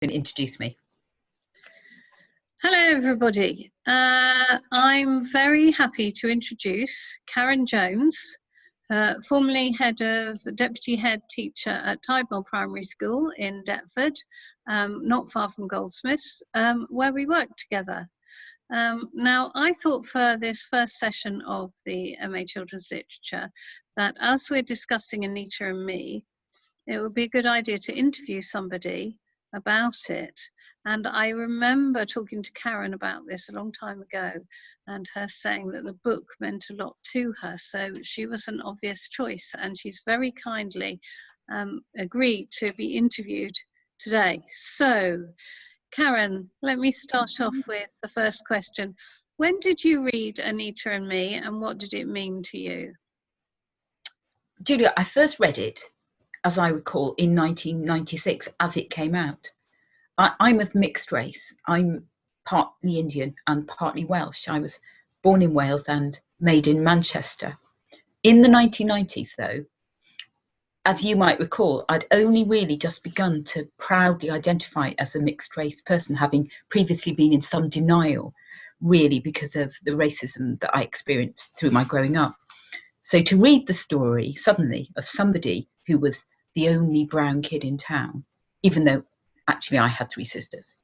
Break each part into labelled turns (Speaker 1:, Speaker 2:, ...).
Speaker 1: can introduce me.
Speaker 2: Hello everybody. I'm very happy to introduce Karen Jones, formerly head of Deputy Headteacher at Tydemel Primary School in Deptford, not far from Goldsmiths, where we work together. Now, I thought for this first session of the MA Children's Literature that as we're discussing Anita and Me, it would be a good idea to interview somebody about it. And I remember talking to Karen about this a long time ago and her saying that the book meant a lot to her. So she was an obvious choice, and she's very kindly agreed to be interviewed today. So Karen, let me start off with the first question. When did you read Anita and Me, and what did it mean to you?
Speaker 1: Julia, I first read it, as I recall, in 1996 as it came out. I'm of mixed race. I'm partly Indian and partly Welsh. I was born in Wales and made in Manchester. In the 1990s, though, as you might recall, I'd only really just begun to proudly identify as a mixed race person, having previously been in some denial, really because of the racism that I experienced through my growing up. So to read the story suddenly of somebody who was the only brown kid in town, even though actually I had three sisters,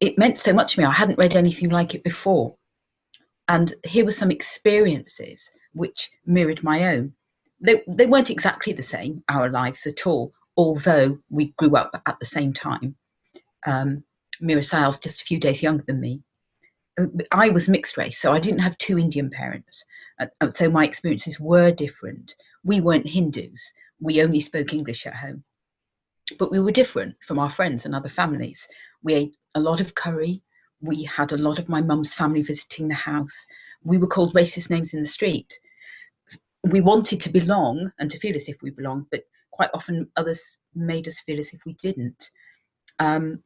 Speaker 1: it meant so much to me. I hadn't read anything like it before. And here were some experiences which mirrored my own. They weren't exactly the same, our lives at all, although we grew up at the same time. Meera Syal's just a few days younger than me. I was mixed race, so I didn't have two Indian parents. So my experiences were different. We weren't Hindus. We only spoke English at home. But we were different from our friends and other families. We ate a lot of curry. We had a lot of my mum's family visiting the house. We were called racist names in the street. We wanted to belong and to feel as if we belonged, but quite often others made us feel as if we didn't. And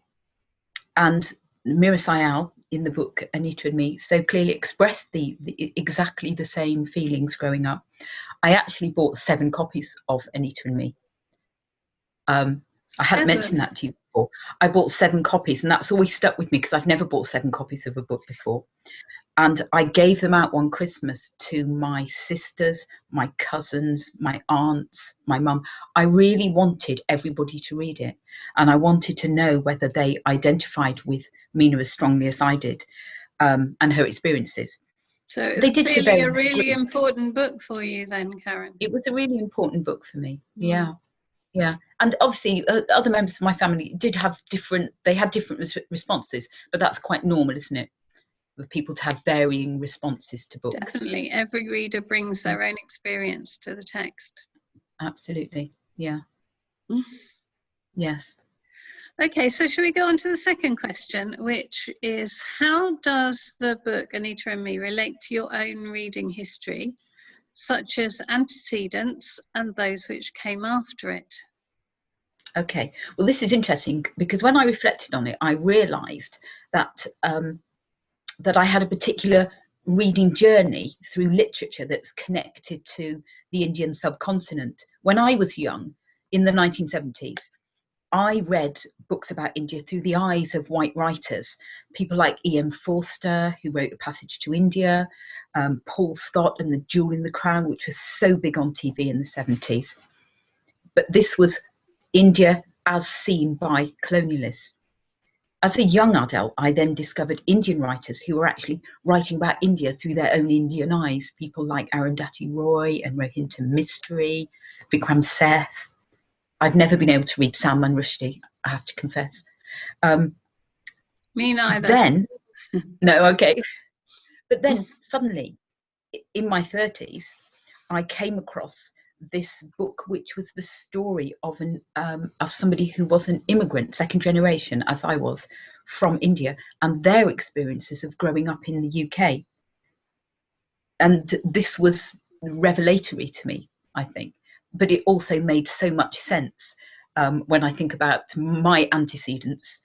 Speaker 1: Meera Syal, in the book Anita and Me, so clearly expressed exactly the same feelings growing up. I actually bought 7 copies of Anita and Me. I hadn't mentioned that to you before. I bought 7 copies, and that's always stuck with me because I've never bought 7 copies of a book before. And I gave them out one Christmas to my sisters, my cousins, my aunts, my mum. I really wanted everybody to read it. And I wanted to know whether they identified with Meera as strongly as I did, and her experiences.
Speaker 2: So it's clearly a really important book for you then, Karen.
Speaker 1: It was a really important book for me, yeah. Yeah, and obviously other members of my family had different responses, but that's quite normal, isn't it? For people to have varying responses to books.
Speaker 2: Definitely, every reader brings their own experience to the text.
Speaker 1: Absolutely, yeah. Yes.
Speaker 2: Okay, so shall we go on to the second question, which is, how does the book Anita and Me relate to your own reading history, such as antecedents and those which came after it?
Speaker 1: Okay, well, this is interesting because when I reflected on it, I realised that that I had a particular reading journey through literature that's connected to the Indian subcontinent. When I was young, in the 1970s, I read books about India through the eyes of white writers, people like E.M. Forster, who wrote A Passage to India, Paul Scott and The Jewel in the Crown, which was so big on TV in the 70s. But this was India as seen by colonialists. As a young adult, I then discovered Indian writers who were actually writing about India through their own Indian eyes, people like Arundhati Roy and Rohinton Mistry, Vikram Seth. I've never been able to read Salman Rushdie, I have to confess.
Speaker 2: Me neither.
Speaker 1: Then, no, okay. But then suddenly, in my 30s, I came across this book, which was the story of somebody who was an immigrant, second generation, as I was, from India, and their experiences of growing up in the UK. And this was revelatory to me, I think. But it also made so much sense when I think about my antecedents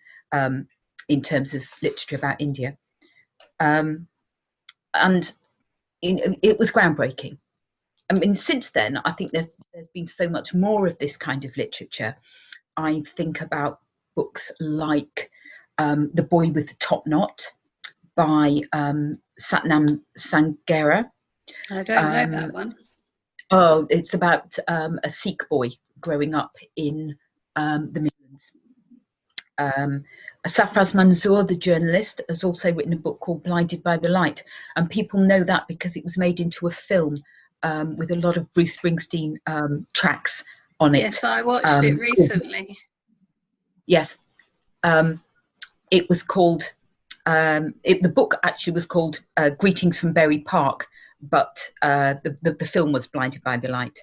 Speaker 1: in terms of literature about India. And it was groundbreaking. I mean, since then, I think there's been so much more of this kind of literature. I think about books like The Boy with the Top Knot by Satnam Sanghera.
Speaker 2: I don't know that one.
Speaker 1: Oh, it's about a Sikh boy growing up in the Midlands. Safraz Manzoor, the journalist, has also written a book called Blinded by the Light, and people know that because it was made into a film with a lot of Bruce Springsteen tracks on it.
Speaker 2: Yes, I watched it recently.
Speaker 1: Yes, it was called. The book actually was called Greetings from Berry Park, but the film was Blinded by the Light.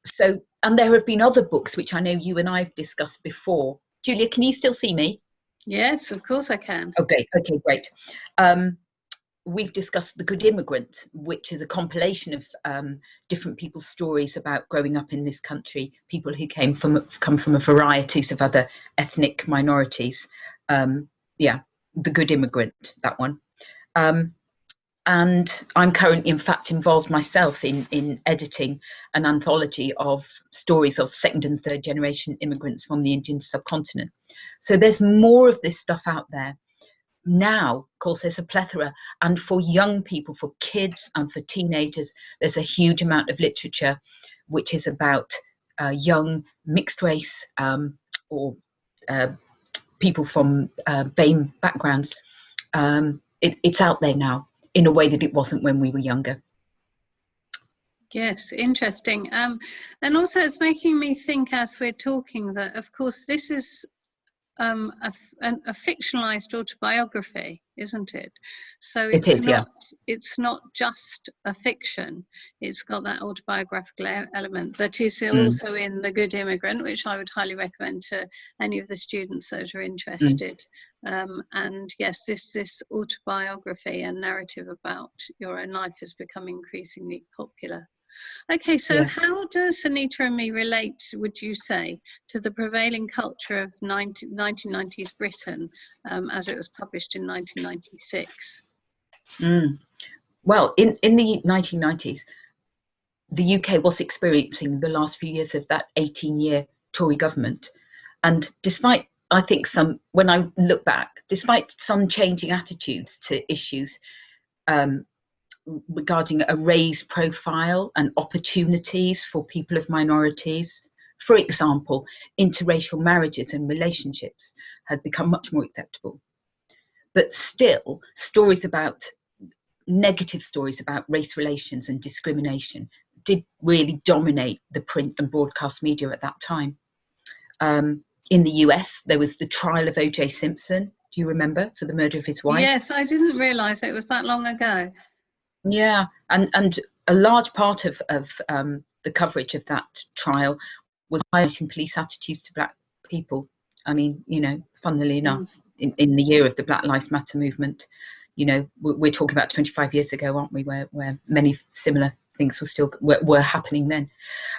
Speaker 1: So, and there have been other books which I know you and I've discussed before. Julia, can you still see me?
Speaker 2: Yes, of course I can.
Speaker 1: Okay, great. We've discussed The Good Immigrant, which is a compilation of different people's stories about growing up in this country, people who come from a variety of other ethnic minorities. The Good Immigrant, that one. And I'm currently, in fact, involved myself in editing an anthology of stories of second and third generation immigrants from the Indian subcontinent. So there's more of this stuff out there. Now, of course, there's a plethora. And for young people, for kids and for teenagers, there's a huge amount of literature which is about young mixed race or people from BAME backgrounds. It's out there now in a way that it wasn't when we were younger.
Speaker 2: Yes, interesting. And also it's making me think as we're talking that, of course, this is a fictionalized autobiography, isn't it? So it's not just a fiction. It's got that autobiographical element that is also in The Good Immigrant, which I would highly recommend to any of the students that are interested. And yes, this autobiography and narrative about your own life has become increasingly popular. Okay, so
Speaker 1: Yes.
Speaker 2: How does Anita and Me relate, would you say, to the prevailing culture of 1990s Britain as it was published in 1996?
Speaker 1: Well, in the 1990s, the UK was experiencing the last few years of that 18-year Tory government. And despite, I think, when I look back, despite some changing attitudes to issues regarding a raised profile and opportunities for people of minorities. For example, interracial marriages and relationships had become much more acceptable. But still, negative stories about race relations and discrimination did really dominate the print and broadcast media at that time. In the US, there was the trial of O.J. Simpson, do you remember, for the murder of his wife?
Speaker 2: Yes, I didn't realise it was that long ago.
Speaker 1: Yeah, and a large part of the coverage of that trial was highlighting police attitudes to black people. I mean, funnily enough, in the year of the Black Lives Matter movement, we're talking about 25 years ago, aren't we, where many similar things were happening then.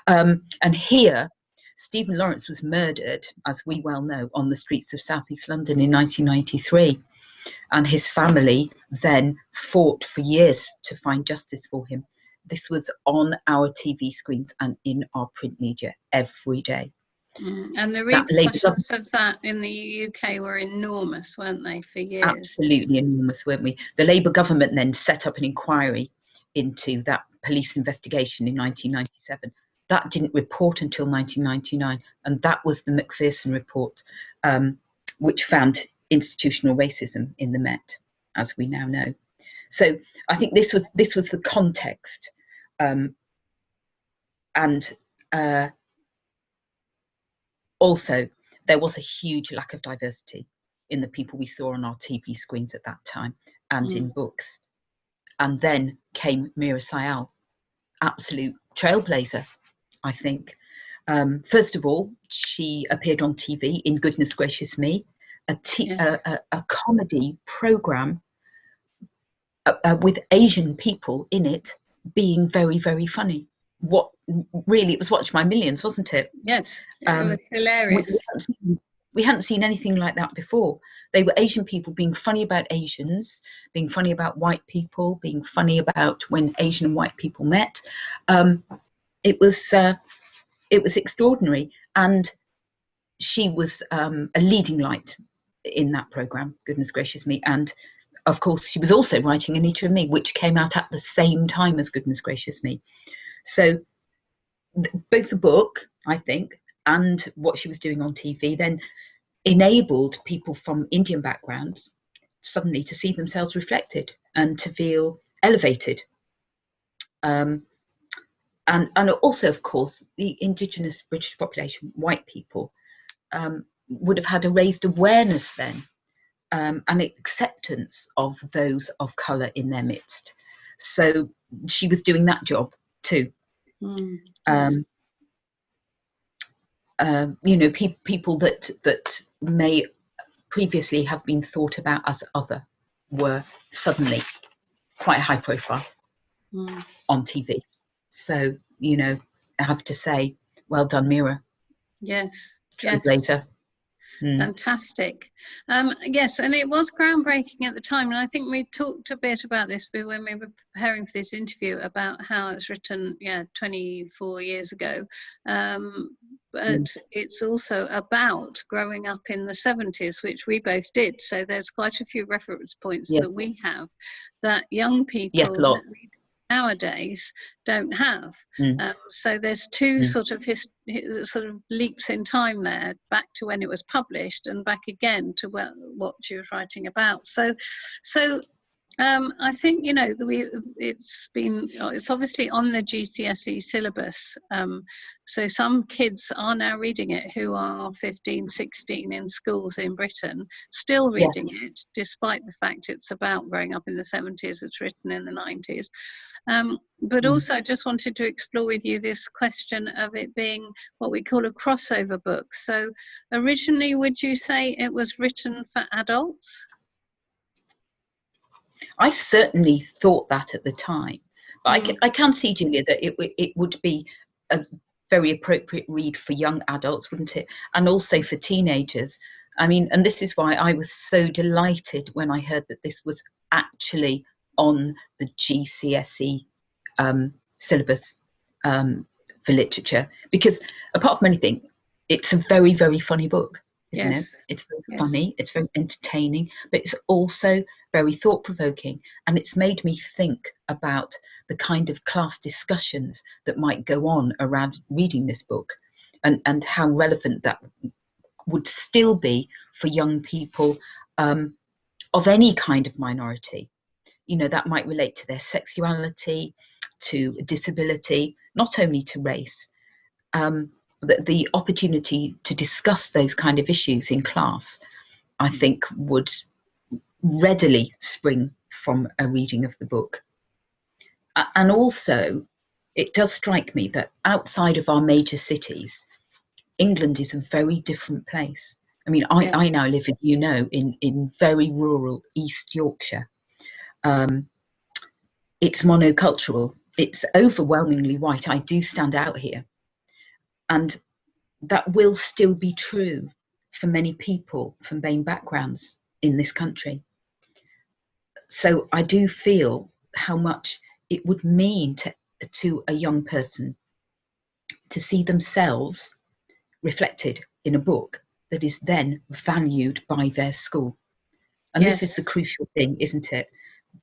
Speaker 1: And here, Stephen Lawrence was murdered, as we well know, on the streets of South East London in 1993. And his family then fought for years to find justice for him. This was on our TV screens and in our print media every day.
Speaker 2: And the repercussions of that in the UK were enormous, weren't they, for years?
Speaker 1: Absolutely enormous, weren't we? The Labour government then set up an inquiry into that police investigation in 1997. That didn't report until 1999, and that was the Macpherson report, which found institutional racism in the Met, as we now know. So I think this was the context, and also there was a huge lack of diversity in the people we saw on our TV screens at that time and in books. And then came Meera Syal, absolute trailblazer, I think. First of all, she appeared on TV in Goodness Gracious Me, a comedy program with Asian people in it being very, very funny. It was watched by millions, wasn't it?
Speaker 2: Yes, it was hilarious.
Speaker 1: We hadn't seen anything like that before. They were Asian people being funny about Asians, being funny about white people, being funny about when Asian and white people met. It was extraordinary, and she was a leading light in that programme, goodness gracious me. And of course, she was also writing Anita and Me, which came out at the same time as Goodness Gracious Me. So both the book, I think, and what she was doing on TV then enabled people from Indian backgrounds suddenly to see themselves reflected and to feel elevated. And also, of course, the indigenous British population, white people, would have had a raised awareness then, and acceptance of those of colour in their midst. So she was doing that job too.
Speaker 2: Yes.
Speaker 1: You know, people that may previously have been thought about as other were suddenly quite high profile on TV. So, you know, I have to say, well done, Meera.
Speaker 2: Yes.
Speaker 1: Trailblazer.
Speaker 2: Fantastic. Yes, and it was groundbreaking at the time, and I think we talked a bit about this when we were preparing for this interview about how it's written 24 years ago, but it's also about growing up in the 70s, which we both did, so there's quite a few reference points that we have that young people that read nowadays don't have. So there's two sort of leaps in time there, back to when it was published and back again to what she was writing about. So I think, you know, it's obviously on the GCSE syllabus. So some kids are now reading it who are 15, 16 in schools in Britain, still reading it, despite the fact it's about growing up in the 70s, it's written in the 90s. But also I just wanted to explore with you this question of it being what we call a crossover book. So originally, would you say it was written for adults?
Speaker 1: I certainly thought that at the time, but I can see, Julia, that it would be a very appropriate read for young adults, wouldn't it? And also for teenagers. I mean, and this is why I was so delighted when I heard that this was actually on the GCSE syllabus for literature, because apart from anything, it's a very, very funny book. Isn't it? It's very funny, it's very entertaining, but it's also very thought-provoking, and it's made me think about the kind of class discussions that might go on around reading this book, and how relevant that would still be for young people of any kind of minority. You know, that might relate to their sexuality, to disability, not only to race. The opportunity to discuss those kind of issues in class, I think, would readily spring from a reading of the book. And also, it does strike me that outside of our major cities, England is a very different place. I mean, I now live, as you know, in very rural East Yorkshire. It's monocultural. It's overwhelmingly white. I do stand out here. And that will still be true for many people from BAME backgrounds in this country. So I do feel how much it would mean to a young person to see themselves reflected in a book that is then valued by their school. And this is the crucial thing, isn't it?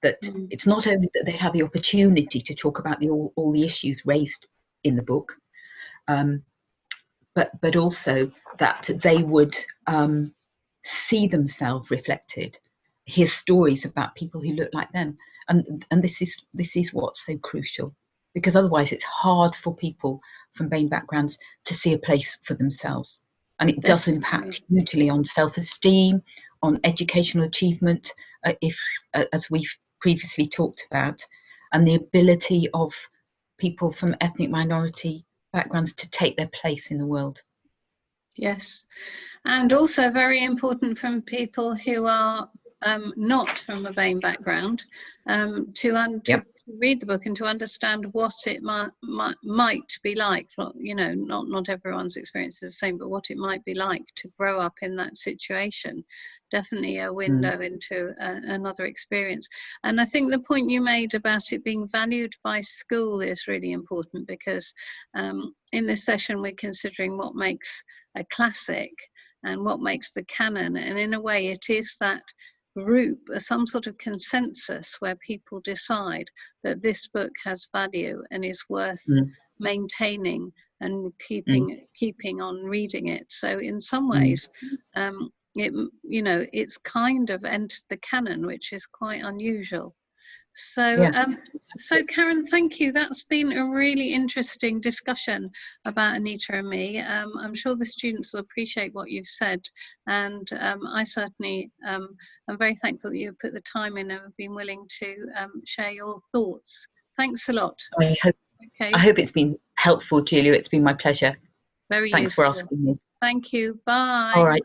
Speaker 1: That it's not only that they have the opportunity to talk about all the issues raised in the book, but also that they would see themselves reflected, hear stories about people who look like them, and this is what's so crucial, because otherwise it's hard for people from BAME backgrounds to see a place for themselves, and it does impact hugely on self-esteem, on educational achievement, if as we've previously talked about, and the ability of people from ethnic minority backgrounds to take their place in the world.
Speaker 2: Yes, and also very important from people who are not from a BAME background to read the book and to understand what it might be like. Well, you know, not everyone's experience is the same, but what it might be like to grow up in that situation. Definitely a window into another experience. And I think the point you made about it being valued by school is really important, because in this session we're considering what makes a classic and what makes the canon. And in a way, it is that group, some sort of consensus where people decide that this book has value and is worth maintaining and keeping on reading it. So in some ways, it's kind of entered the canon, which is quite unusual. So,
Speaker 1: yes.
Speaker 2: So Karen, thank you. That's been a really interesting discussion about Anita and Me. I'm sure the students will appreciate what you've said, and I certainly am very thankful that you put the time in and have been willing to share your thoughts. Thanks a lot.
Speaker 1: I hope it's been helpful, Julia. It's been my pleasure.
Speaker 2: Very
Speaker 1: Thanks
Speaker 2: useful.
Speaker 1: for asking me.
Speaker 2: Thank you. Bye.
Speaker 1: All right.